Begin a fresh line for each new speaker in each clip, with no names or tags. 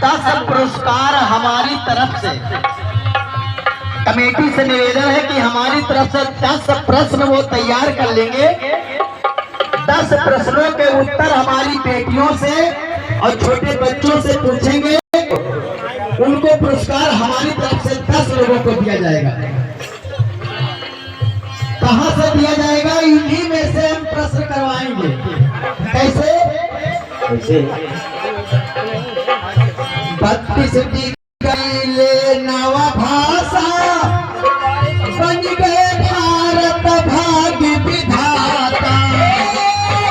10 पुरस्कार हमारी तरफ से। कमेटी से निवेदन है कि हमारी तरफ से 10 प्रश्न वो तैयार कर लेंगे। 10 प्रश्नों के उत्तर हमारी बेटियों से और छोटे बच्चों से पूछेंगे। उनको पुरस्कार हमारी तरफ से 10 लोगों को दिया जाएगा। कहां से दिया जाएगा? इन्हीं में से हम प्रश्न करवाएंगे। कैसे? 32 डिग्री नवा भाषा बन गए भारत भाग्य विधाता।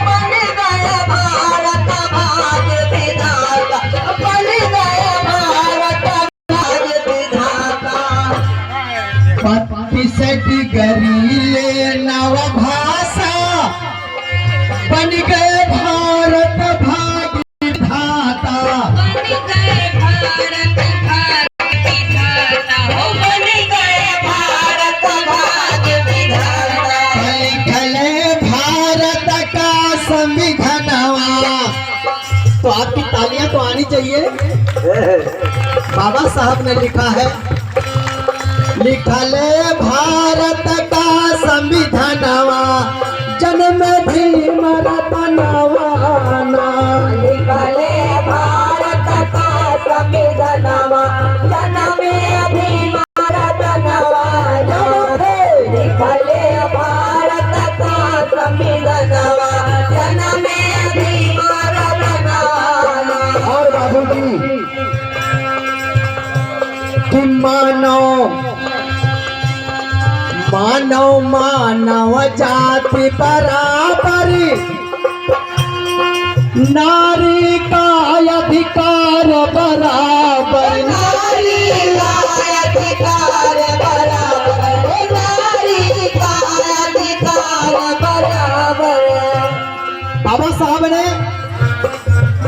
बन गए भारत भाग्य विधाता। बन गए भारत भाग्य विधाता।
32 डिग्री नवा भाषा बन गए भारत भाग्य विधाता।
बन गए भारत भाग्य विधाता। हो बन गए भारत भाग्य विधाता।
लिखले भारत का संविधानवा। तो आपकी तालियां तो आनी चाहिए। बाबा साहब ने लिखा है, लिखले भारत का संविधानवा जन्म भीम रतनवाना।
लिखले भारत का संविधानवा जन्म भीम रतनवाना। लिखले भारत का संविधानवा जन्म भीम रतनवाना।
और बाबूजी कि मानव जाति बराबरी, नारी का अधिकार बराबर।
नारी का अधिकार बराबर। नारी का अधिकार बराबर।
बाबा साहब ने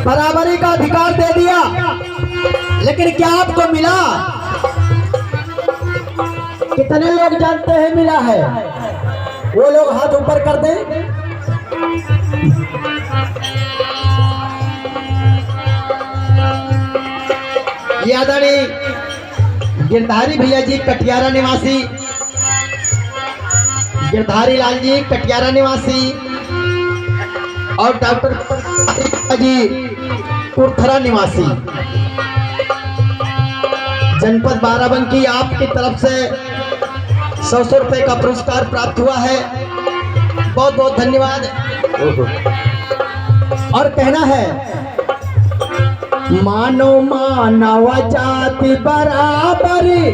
बराबरी का अधिकार दे दिया, लेकिन क्या आपको मिला? कितने लोग जानते हैं मिला है? वो लोग हाथ ऊपर कर दें। ये आदरणीय गिरधारी भैया जी कटियारा निवासी, गिरधारी लाल जी कटियारा निवासी और डॉक्टर जी कुरथरा निवासी, जनपद बाराबंकी, आपकी तरफ से 100 रुपए का पुरस्कार प्राप्त हुआ है। बहुत बहुत धन्यवाद। और कहना है, मानव जाति बराबरी,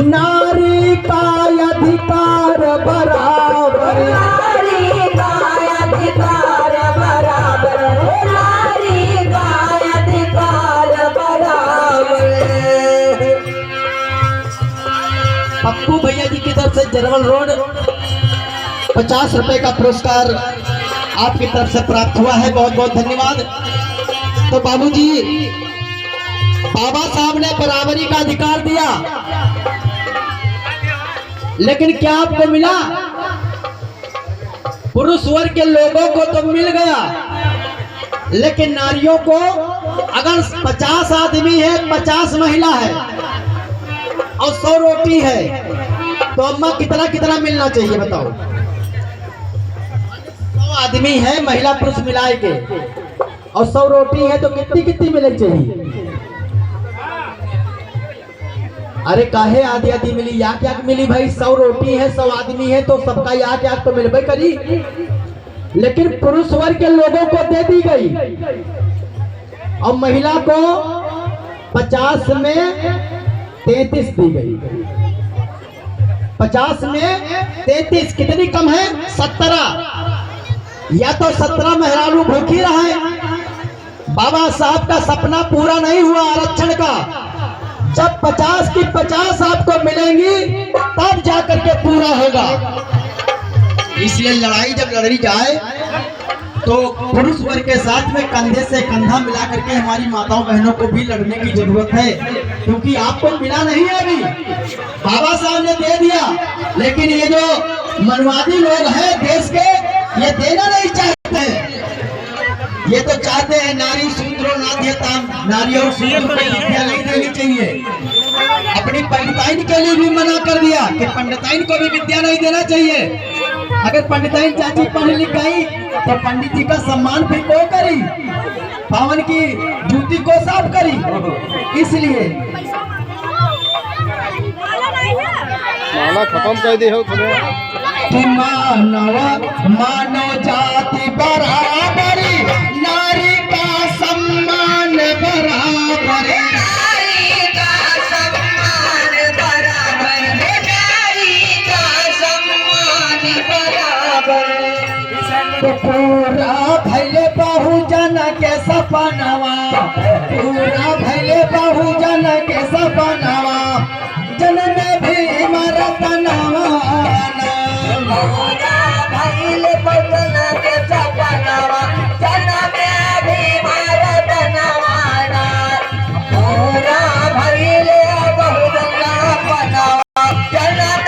नारी का अधिकार बराबर।
नारी का अधिकार बराबर। नारी का अधिकार बराबर।
पप्पू भैया जी की तरफ से जरवल रोड 50 रुपए का पुरस्कार आपकी तरफ से प्राप्त हुआ है। बहुत बहुत धन्यवाद। तो बाबूजी, बाबा साहब ने बराबरी का अधिकार दिया, लेकिन क्या आपको मिला? पुरुष वर्ग के लोगों को तो मिल गया, लेकिन नारियों को अगर 50 आदमी है, 50 महिला है और 100 रोटी है, तो अम्मा कितना कितना मिलना चाहिए बताओ? 100 आदमी है, महिला पुरुष मिलाए के, और 100 रोटी है, तो कितनी कितनी मिलनी चाहिए? अरे काहे आधी आधी मिली? याक याक मिली भाई। 100 रोटी है, 100 आदमी है, तो सबका याक याक तो मिलबे करी। लेकिन पुरुष वर्ग के लोगों को दे दी गई और महिला को 50 में 33 दी गई। 50 में 33 कितनी कम है? 17। या तो 17 मेहरारू भूखी रहे। बाबा साहब का सपना पूरा नहीं हुआ आरक्षण का। जब 50 की 50 आपको मिलेंगी, तब जाकर के पूरा होगा। इसलिए लड़ाई जब लड़ी जाए तो पुरुष वर्ग के साथ में कंधे से कंधा मिला करके हमारी माताओं बहनों को भी लड़ने की जरूरत है, क्योंकि आपको मिला नहीं है अभी। बाबा साहब ने दे दिया, लेकिन ये जो मनवादी लोग हैं देश के, ये देना नहीं चाहते। ये तो चाहते हैं नारी शूद्रो नाध्यताम, नारी और शूद्र को विद्या नहीं देनी चाहिए। अपनी पंडिताइन के लिए भी मना कर दिया कि पंडिताइन को भी विद्या नहीं देना चाहिए। अगर पंडिताइन चाची पढ़ लिख गई तो पंडित जी का सम्मान फिर को करी, पावन की जूती को साफ करी। इसलिए
माला खत्म कर दी हो
कि मानव जाति बराबरी, नारी का सम्मान बराबरी,
नारी का सम्मान बराबर, नारी का सम्मान बराबर।
तो पूरा भैले बहुजन के सपनवा, पूरा भैले बहुजन के सपनवा, जनम भीम रतनवा।
पूरा भइल बहुजन के सपनवा, जनम भीम रतनवा। पूरा भइल बहुजन सपनवा, जनम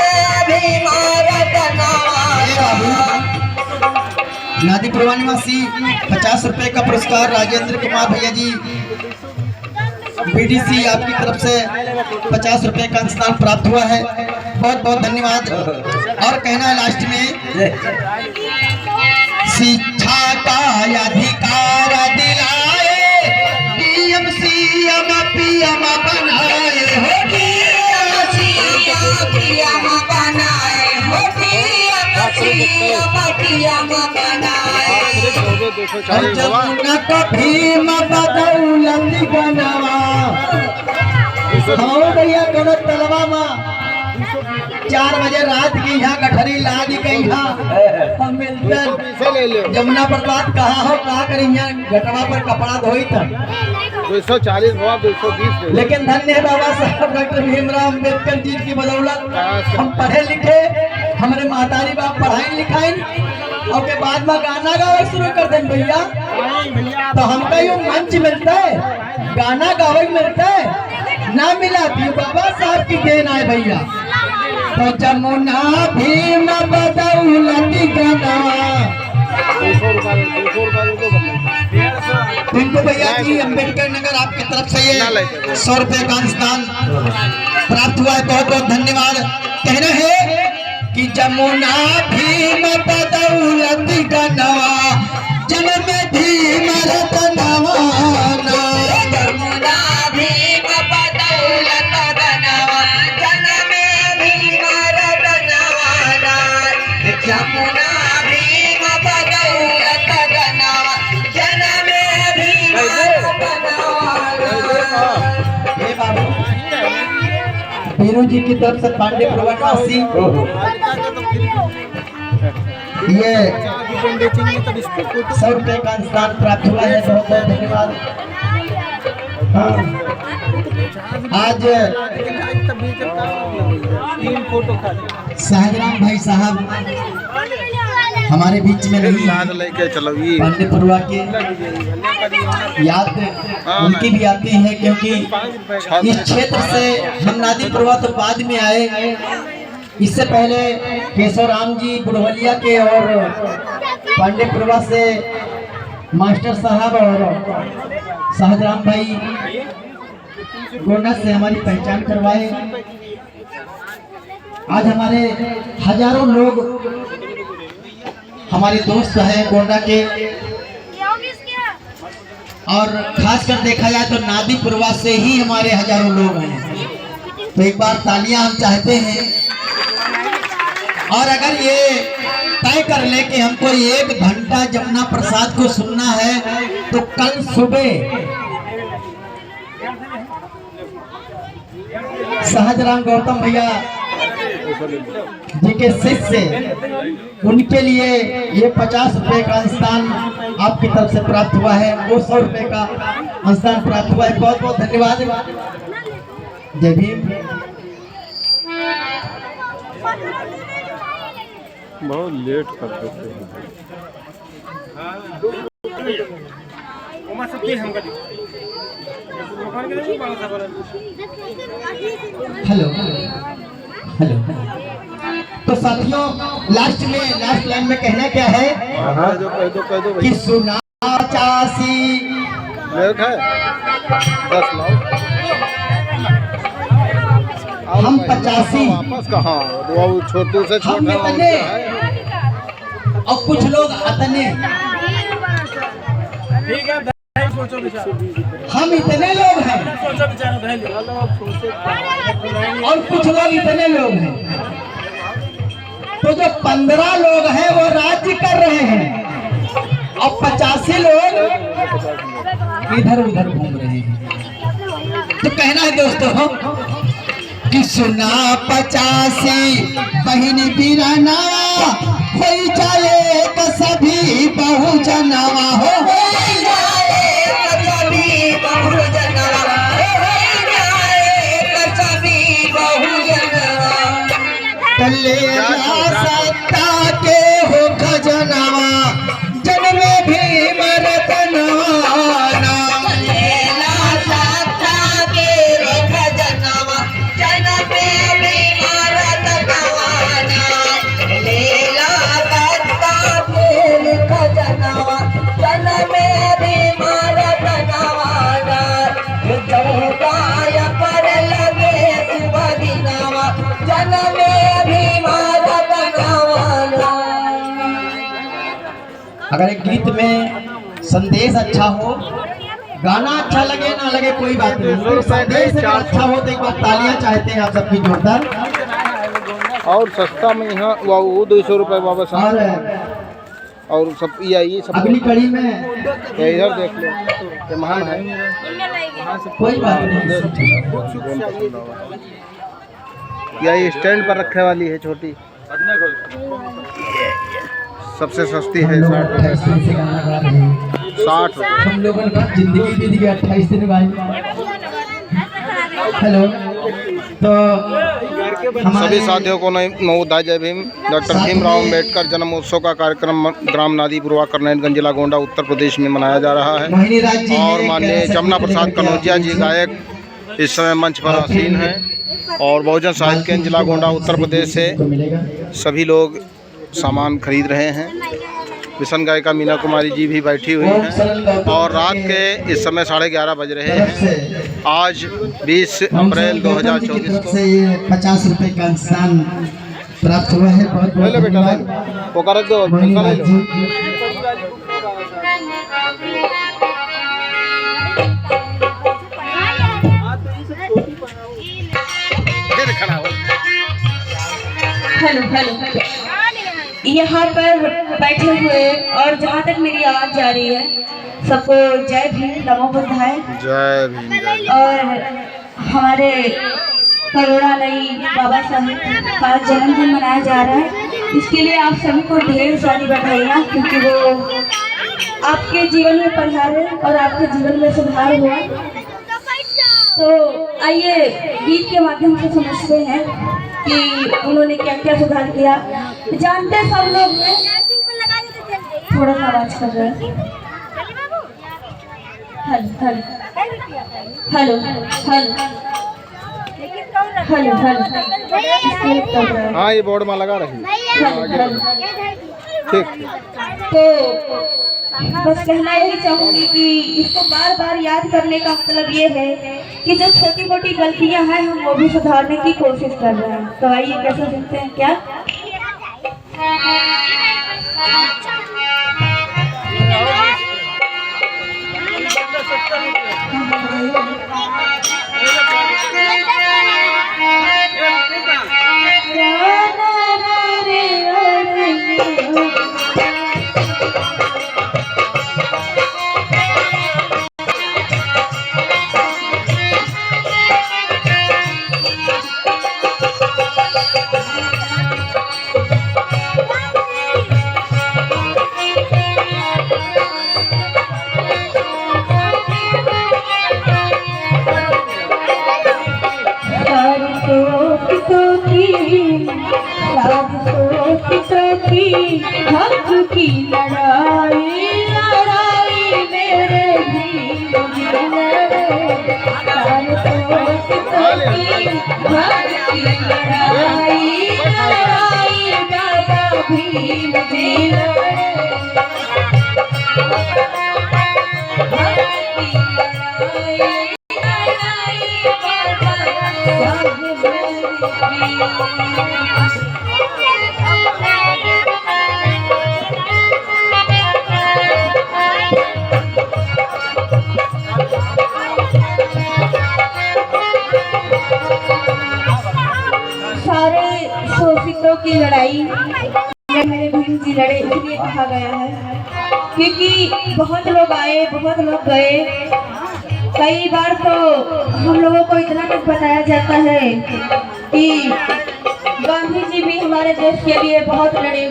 भीम रतनवा।
नादी पुरवा निवासी 50 रुपए का पुरस्कार राजेंद्र कुमार भैया जी बीडीसी आपकी तरफ से 50 रुपए का अनुदान प्राप्त हुआ है, बहुत बहुत धन्यवाद। और कहना है लास्ट में, शिक्षा का अधिकार दिलाए, डीएम सीएम पीएम बनाए हो,
डीएम सीएम पीएम बनाए हो, डीएम सीएम पीएम बनाए।
और जमुना को भीम बदौलत गनवा। हाँ भैया कोनो तलवा में 4 बजे रात की यहाँ गठरी ला दी गई हम मिलकर जमुना प्रसाद कहाँ हो कहा करी यहाँ गटवा पर कपड़ा धोई था
240 हुआ 220।
लेकिन धन्य है बाबा साहब डॉक्टर भीमराव अम्बेडकर जी की बदौलत हम पढ़े लिखे, हमारे महतारी बाप पढ़ाई लिखाई और के बाद में गाना गावे शुरू कर दें भैया। तो हमका यो मंच मिलता है, गाना गावे मिलता है, ना मिला भी बाबा साहब की देन आए भैया। तो जमुना भीम बदौलत गनवा। पिंटू भैया जी अम्बेडकर नगर आपकी तरफ से ये 100 रुपए का अनुदान प्राप्त हुआ है, बहुत बहुत धन्यवाद। कहना है कि जमुना भीम बदौलत गनवा, जन्म भीम रतनवा।
जमुना भीम बदौलत गनवा, जन्म भीम रतनवा। जमुना भीम बदौलत गनवा, जन्म भीम रतनवा।
हे बाबू वीरू जी की तरफ से पांडे प्रवासी ये 100 रुपए का अनुदान प्राप्त हुआ है, बहुत बहुत धन्यवाद। हाँ। आज शाहजराम भाई साहब हमारे बीच में नहीं, पांडे पुरवा के याद उनकी भी आती है, क्योंकि इस क्षेत्र से हम नादी पुरवा तो बाद में आए। इससे पहले केशवराम जी बुढ़वलिया के और पांडे पुरवा से मास्टर साहब और शाहजराम भाई गोंडा से हमारी पहचान करवाए। आज हमारे हजारों लोग हमारे दोस्त हैं गोंडा के, और खासकर देखा जाए तो नादी पुरवा से ही हमारे हजारों लोग हैं। तो एक बार तालियां हम चाहते हैं। और अगर ये तय कर ले कि हमको 1 घंटा जमुना प्रसाद को सुनना है तो कल सुबह शाहजराम गौतम भैया जी के शिष्य, उनके लिए ये 50 रुपए का अनुदान आपकी तरफ से प्राप्त हुआ है, वो 100 रुपए का अनुदान प्राप्त हुआ है, बहुत बहुत धन्यवाद। जय भीम।
बहुत लेट कर देते हैं।
Hello hello. तो साथियों लास्ट लाइन में कहना क्या है
जो कह दो
कि सुना 85
लेट है 10 लाओ।
हम 85
वापस कहाँ वो छोटू से
हम
छोटा
इतने और कुछ लोग अतने। हम इतने लोग हैं और कुछ लोग इतने लोग हैं, तो जो 15 लोग हैं वो राज्य कर रहे हैं और 85 लोग इधर उधर घूम रहे हैं। तो कहना है दोस्तों कि सुना 85 बहन बीराना हो जाए तो सभी बहुजनवा हो
जाए कभी बहुजनवा, हो जाए कभी बहुजनवा।
कले सत्ता के हो खजनवा जन्मे भीम रतनवाना।
लेला सत्ता के खजनवा, जनमे भीम रतनवाना। लेला सत्ता के खजनवा, जनमे भीम रतनवाना। चौपाया पर लगे शुभ दिनवा, जनमे भीम रतनवाना।
अगर एक गीत में संदेश अच्छा हो, गाना अच्छा लगे ना लगे कोई बात नहीं, लेकिन संदेश अगर अच्छा हो तो एक बार तालियां चाहते हैं आप सबकी जोरदार।
और सस्ता में यहाँ वो 200 रुपये वापस और सब ये सब
अगली कड़ी में
ये इधर देख लो, ये महान है।
कोई बात नहीं।
ये स्टैंड पर रखने वाली है छोटी, सबसे सस्ती है 60 रुपये। 60 रुपये।
हम लोगों का जिंदगी बीत गई 28 दिन भाई। हेलो, तो
सभी साथियों को नवोदय जय भीम। डॉक्टर भीमराव अम्बेडकर जन्म उत्सव का कार्यक्रम ग्राम नादीपुरवा करनैलगंज जिला गोंडा उत्तर प्रदेश में मनाया जा रहा है
मोहिनी राज जी
और माननीय जमुना प्रसाद कनौजिया जी गायक इस समय मंच पर आसीन हैं और बहुजन साहित्य केंद्र जिला गोंडा उत्तर प्रदेश से सभी लोग सामान खरीद रहे हैं। मिशन गायिका मीना कुमारी जी भी बैठी हुई हैं और रात के इस समय 11:30 बज रहे हैं। आज 20 अप्रैल 2024 को
से ये 50 रुपए का अनुदान प्राप्त हुआ है। बहुत
ले लो बेटा, ले
धन्यवाद
लो। वो कर दो,
मोहिनी
पैसा ले
राज
लो।
जी।
फिर खड़ा हो।
हेलो हेलो, यहाँ पर बैठे हुए और जहाँ तक मेरी आवाज़ जा रही है सबको जय भीम, नमो बुद्धाय।
जय भीम जय।
और हमारे करुणालयी बाबा साहेब का जन्मदिन मनाया जा रहा है, इसके लिए आप सभी को ढेर सारी बधाइयाँ, क्योंकि वो आपके जीवन में पधारे और आपके जीवन में सुधार हुआ। तो आइए गीत के माध्यम से समझते हैं कि उन्होंने क्या क्या सुधार किया। जानते सब लोग हैं, थोड़ा सा आवाज कर रहे हैं। Hello hello hello hello hello hello.
हाँ, ये बोर्ड में लगा रही है। ठीक।
तो बस कहना यही चाहूंगी कि इसको बार बार याद करने का मतलब ये है कि जो छोटी मोटी गलतियां हैं हम वो भी सुधारने की कोशिश कर रहे हैं। तो आइए कैसे सुनते हैं क्या। हक की लड़ाई लड़ाई मेरे भीम लड़े, हक की लड़ाई लड़ाई बाबा भीम लड़े। की लड़ाई मेरे भीम जी लड़े इसलिए कहा गया है क्योंकि बहुत लोग आए, बहुत लोग गए। कई बार तो हम लोगों को इतना तक बताया जाता है कि गांधी जी भी हमारे देश के लिए बहुत लड़े,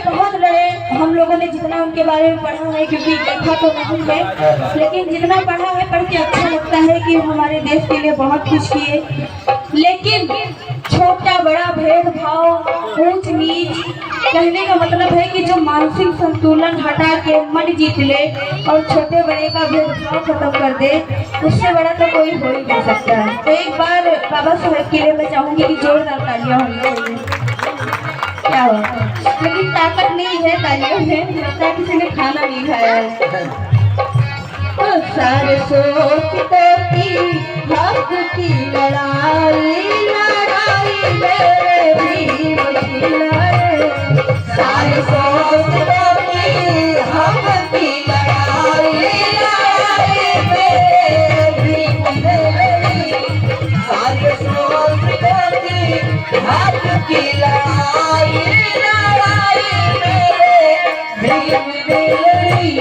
बहुत लड़े। हम लोगों ने जितना उनके बारे में पढ़ा है, क्योंकि देखा तो नहीं है, लेकिन जितना पढ़ा है पढ़ के अच्छा लगता है कि वो हमारे देश के लिए बहुत कुछ किए। लेकिन छोटा बड़ा भेदभाव, ऊंच नीच, कहने का मतलब है कि जो मानसिक संतुलन हटा के मन जीत ले और छोटे बड़े का भेदभाव खत्म कर दे, उससे बड़ा तो कोई हो ही नहीं सकता है। तो एक बार बाबा साहेब के लिए मैं चाहूंगी कि जोरदार तालियां होनी चाहिए। क्या हुआ? लेकिन ताकत नहीं है तालियों में, लगता है किसी ने खाना नहीं खाया है। तो सारे सोचते की हक की लड़ाई, लड़ाई मेरे भीम की लड़ाई। सारे सोचते की हक की लड़ाई, लड़ाई मेरे भीम की लड़ाई। सारे सोचते की हक की लड़ाई, लड़ाई मेरे भीम की लड़ाई।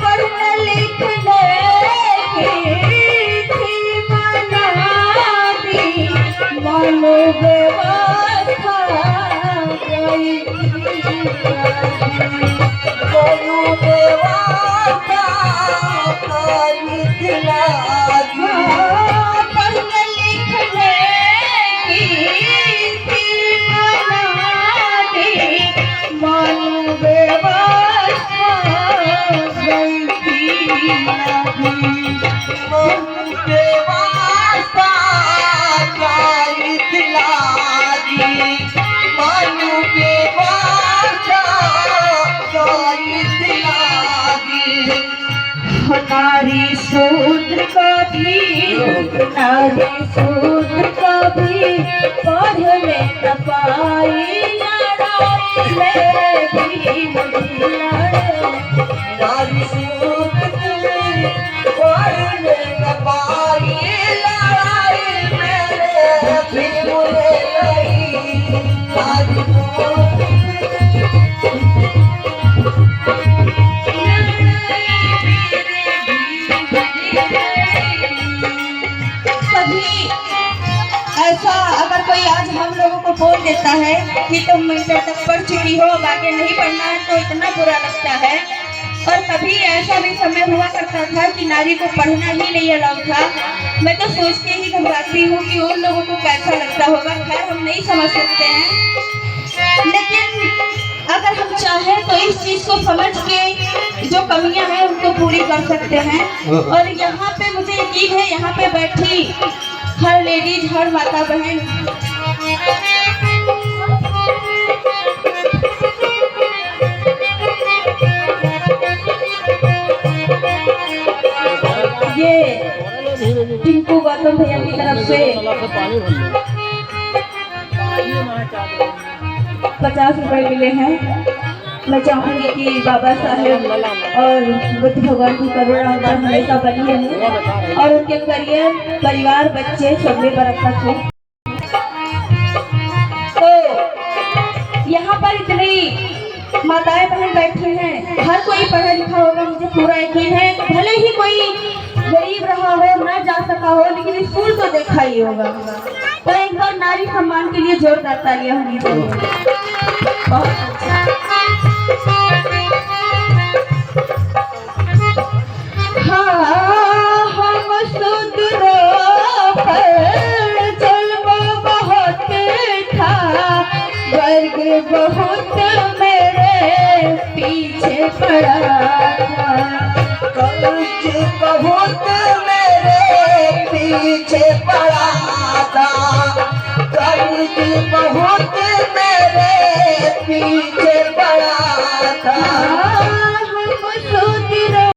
पढ़ने लिखने की थी बना दी, मानो व्यवस्था गई, मानो व्यवस्था गई दिला दी। पढ़ने लिखने की थी बना दी, मानो व्यवस्था गई दिला दी। मन के वास्ता गई दिला दी, मन के वास्ता गई दिला दी। नारी शूद्र का भी, नारी शूद्र का भी पढ़ने न पाई, लड़ाई मेरे भीम की लड़ाई। नारी शूद्र की पढ़ने न पाई, लड़ाई मेरे भीम की लड़ाई। नारी शूद्र कभी ऐसा अगर कोई आज हम लोगों को बोल देता है कि तुम इंटर तक पढ़ चुकी हो, आगे नहीं पढ़ना है, तो इतना बुरा लगता है। और कभी ऐसा भी समय हुआ करता था कि नारी को पढ़ना ही नहीं अलाउ था। मैं तो सोच के ही घबराती हूँ कि उन लोगों को कैसा लगता होगा। खैर हम नहीं समझ सकते हैं, लेकिन अगर हम चाहें तो इस चीज को समझ के जो कमियां हैं उनको पूरी कर सकते हैं। और यहाँ पे मुझे यकीन है, यहाँ पे बैठी हर लेडीज, हर माता बहन ये टिंकू गौतम भैया की तरफ से 50 रुपए मिले हैं। मैं चाहूंगी कि बाबा साहेब और बुद्ध भगवान की करुणा उनपर हमेशा बनी रहे और उनके करियर, परिवार, बच्चे सब में बरकत हो। तो यहाँ पर इतनी माताएं बहन बैठे हैं, हर कोई पढ़ा लिखा होगा, मुझे पूरा यकीन है। भले ही कोई गरीब रहा हो, ना जा सका हो, लेकिन स्कूल तो देखा ही होगा। तो एक बार नारी सम्मान के लिए जोरदार तालियां होनी चाहिए। बहुत अच्छा। हाँ, हम शूद्रों पर जुल्म बहुत था, वर्ग बहुत मेरे पीछे पड़ा था, कर्ज बहुत मेरे पीछे पड़ा था, कर्ज बहुत मेरे पीछे पड़ा था। हम शूद्रों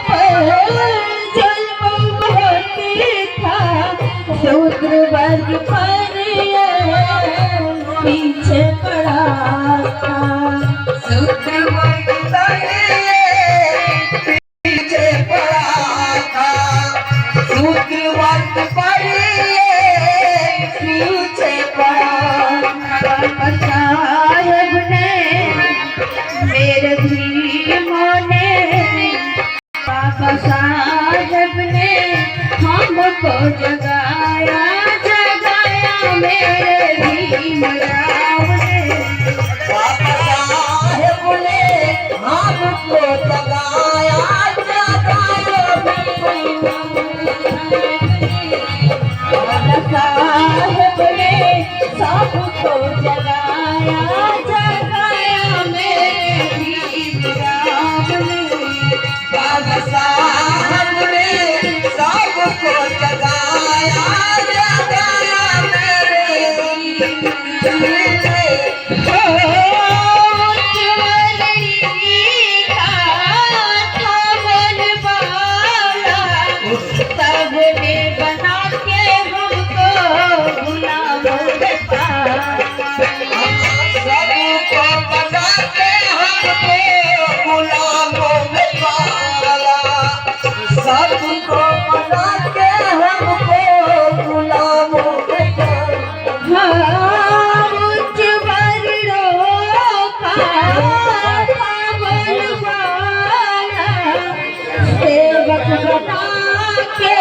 पर जुल्म बहुत था, शूद्र वर्ग पर पीछे पड़ा था, शूद्र वर्ग पर पीछे पड़ा था, शूद्र वर्ग पर पीछे पड़ा
सबको जगाया
साहब ने सबको जगाया जगाया मेरे राम ने।
बाबा साहब ने सबको जगाया जगाया मेरे
सबने बना के हमको गुलामों में पाला।
सबको बना के हमको गुलामों में पाला। सबको बना के हमको गुलामों में पाला।
उच्च वर्णों का बोलबाला सेवक बना के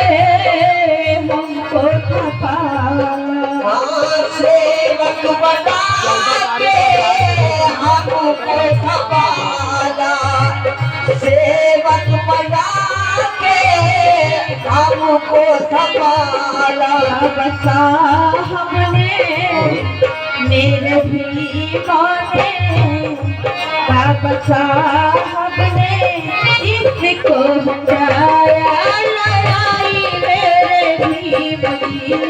हमको खपाला।
सेवक बना के हमको खपाला। सेवक बना के हमको खपाला।
बाबा साहब ने मेरे भी माने बाबा साहब ने इसको हटाया लड़ाई मेरे भी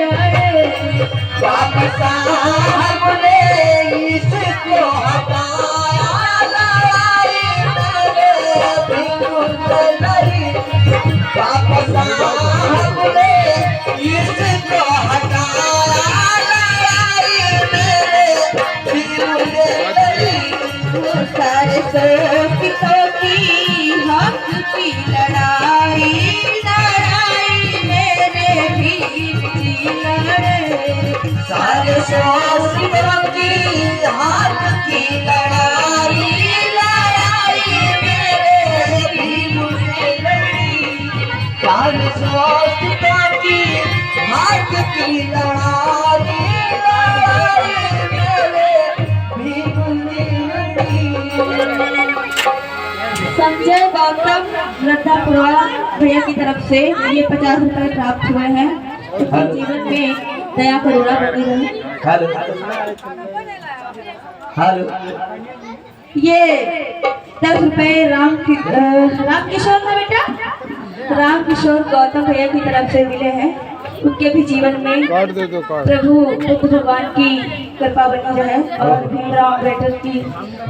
लड़े।
बाबा साहब ने इसको हटाया लड़ाई मेरे भी लड़ी। बाबा साहब ने इसको हटाया लड़ाई मेरे भी लड़ी।
सारे सोचों की हक की लड़ाई लड़ाई मेरे भी लड़े।
सारे सोचों की हक की लड़ाई लड़ाई मेरे भी लड़ी। सारे सोचों की हक की लड़ाई लड़ाई मेरे भी लड़ी।
संजय गौतम लता पुरवाड़ा भैया की तरफ से ये 50 रुपए प्राप्त हुए हैं। उनके जीवन में दया करुणा बनी रहे।
हेलो हेलो
ये 10 रुपए रामकिशोर ना बेटा रामकिशोर गौतम भैया की तरफ से मिले हैं। उनके भी जीवन में
कार्ड दे दो कार्ड।
प्रभु बुद्ध भगवान की कृपा बनी रहे और भीमराव अम्बेडकर की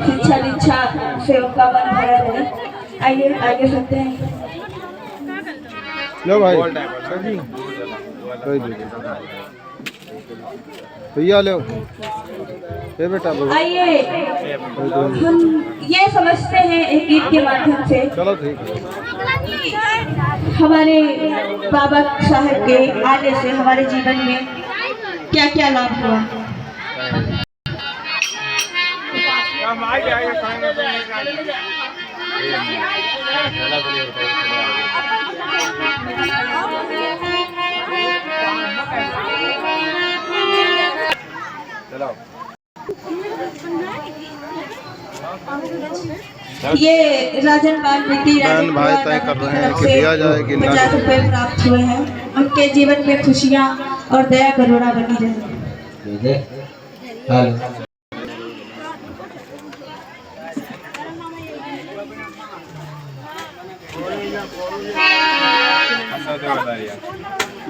शिक्षा दीक्षा से उनका मन भरा रहे। आइए आगे सुनते हैं।
लो भाई भैया लो ये बेटा बोलो।
आइए हम ये समझते हैं एक गीत के माध्यम से
चलो ठीक है।
हमारे बाबा साहब के आने से हमारे जीवन में क्या क्या लाभ हुआ। ये राजन वाल्मीकि
बहन भाई तय कर रहे हैं कि दिया जाए कि ना।
50 रुपए प्राप्त हुए हैं। उनके जीवन में खुशियाँ और दया करुणा बनी रहे।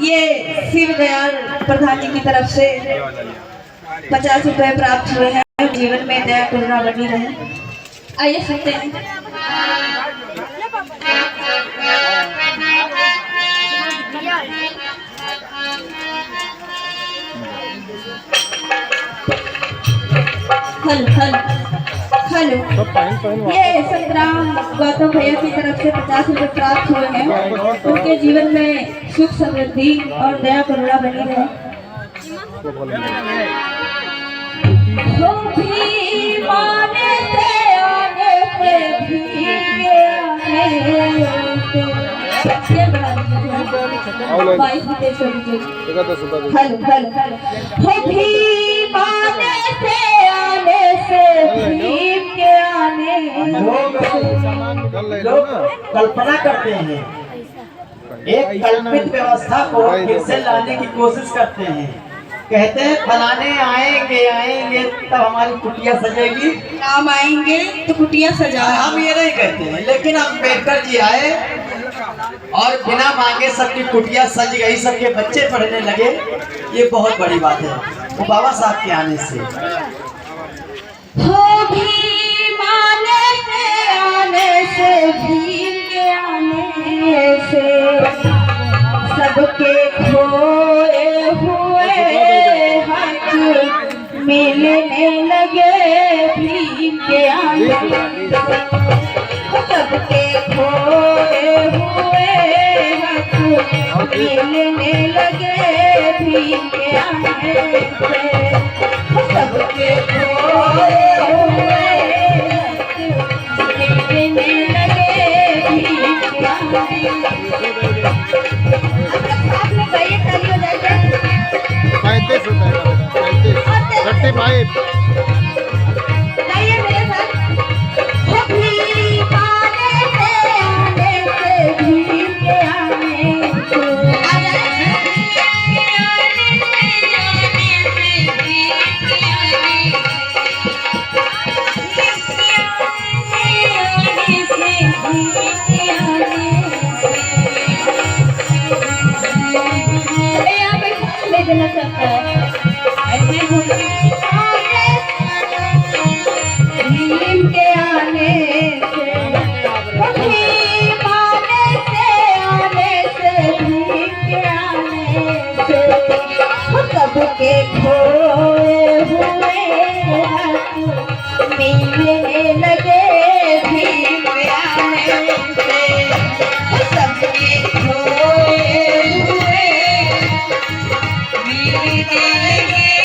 ये शिव दयाल प्रधान जी की तरफ से 50 रुपए प्राप्त हुए हैं। जीवन में दया करुणा बनी रहे। आइए सुनते हैं। हेलो हेलो हेलो ये संतराम गौतम भैया की तरफ से 50 रुपए प्राप्त हुए हैं। उनके जीवन में सुख समृद्धि और दया करुणा बनी रहे। हो भी माने से आने से भी हेलो हेलो हो भी माने से आने से भीम के आने
लोग कल्पना करते हैं, एक कल्पित व्यवस्था को फिर से लाने की कोशिश करते हैं। कहते हैं फलाने आएंगे तब हमारी कुटिया सजेगी।
नाम आएंगे तो कुटिया सजा।
हम ये नहीं कहते हैं, लेकिन अम्बेडकर जी आए और बिना मांगे सबकी कुटिया सज गई, सबके बच्चे पढ़ने लगे। ये बहुत बड़ी बात है वो बाबा साहब के आने से।
हो भीम आने से भीम के आने से सबके खोए हुए हक मिलने लगे भीम के आने से। सबके खोए हुए हक मिलने लगे भीम के आने से। सबके खोए हुए हक मिलने लगे भीम के आने से। आप लोग गाइए, ताली हो जाए।
35 होता है, 35
गाइए मेरे साथ। हो भीम आने से भीम के आने से। आ जाए। ले देना चाहता है।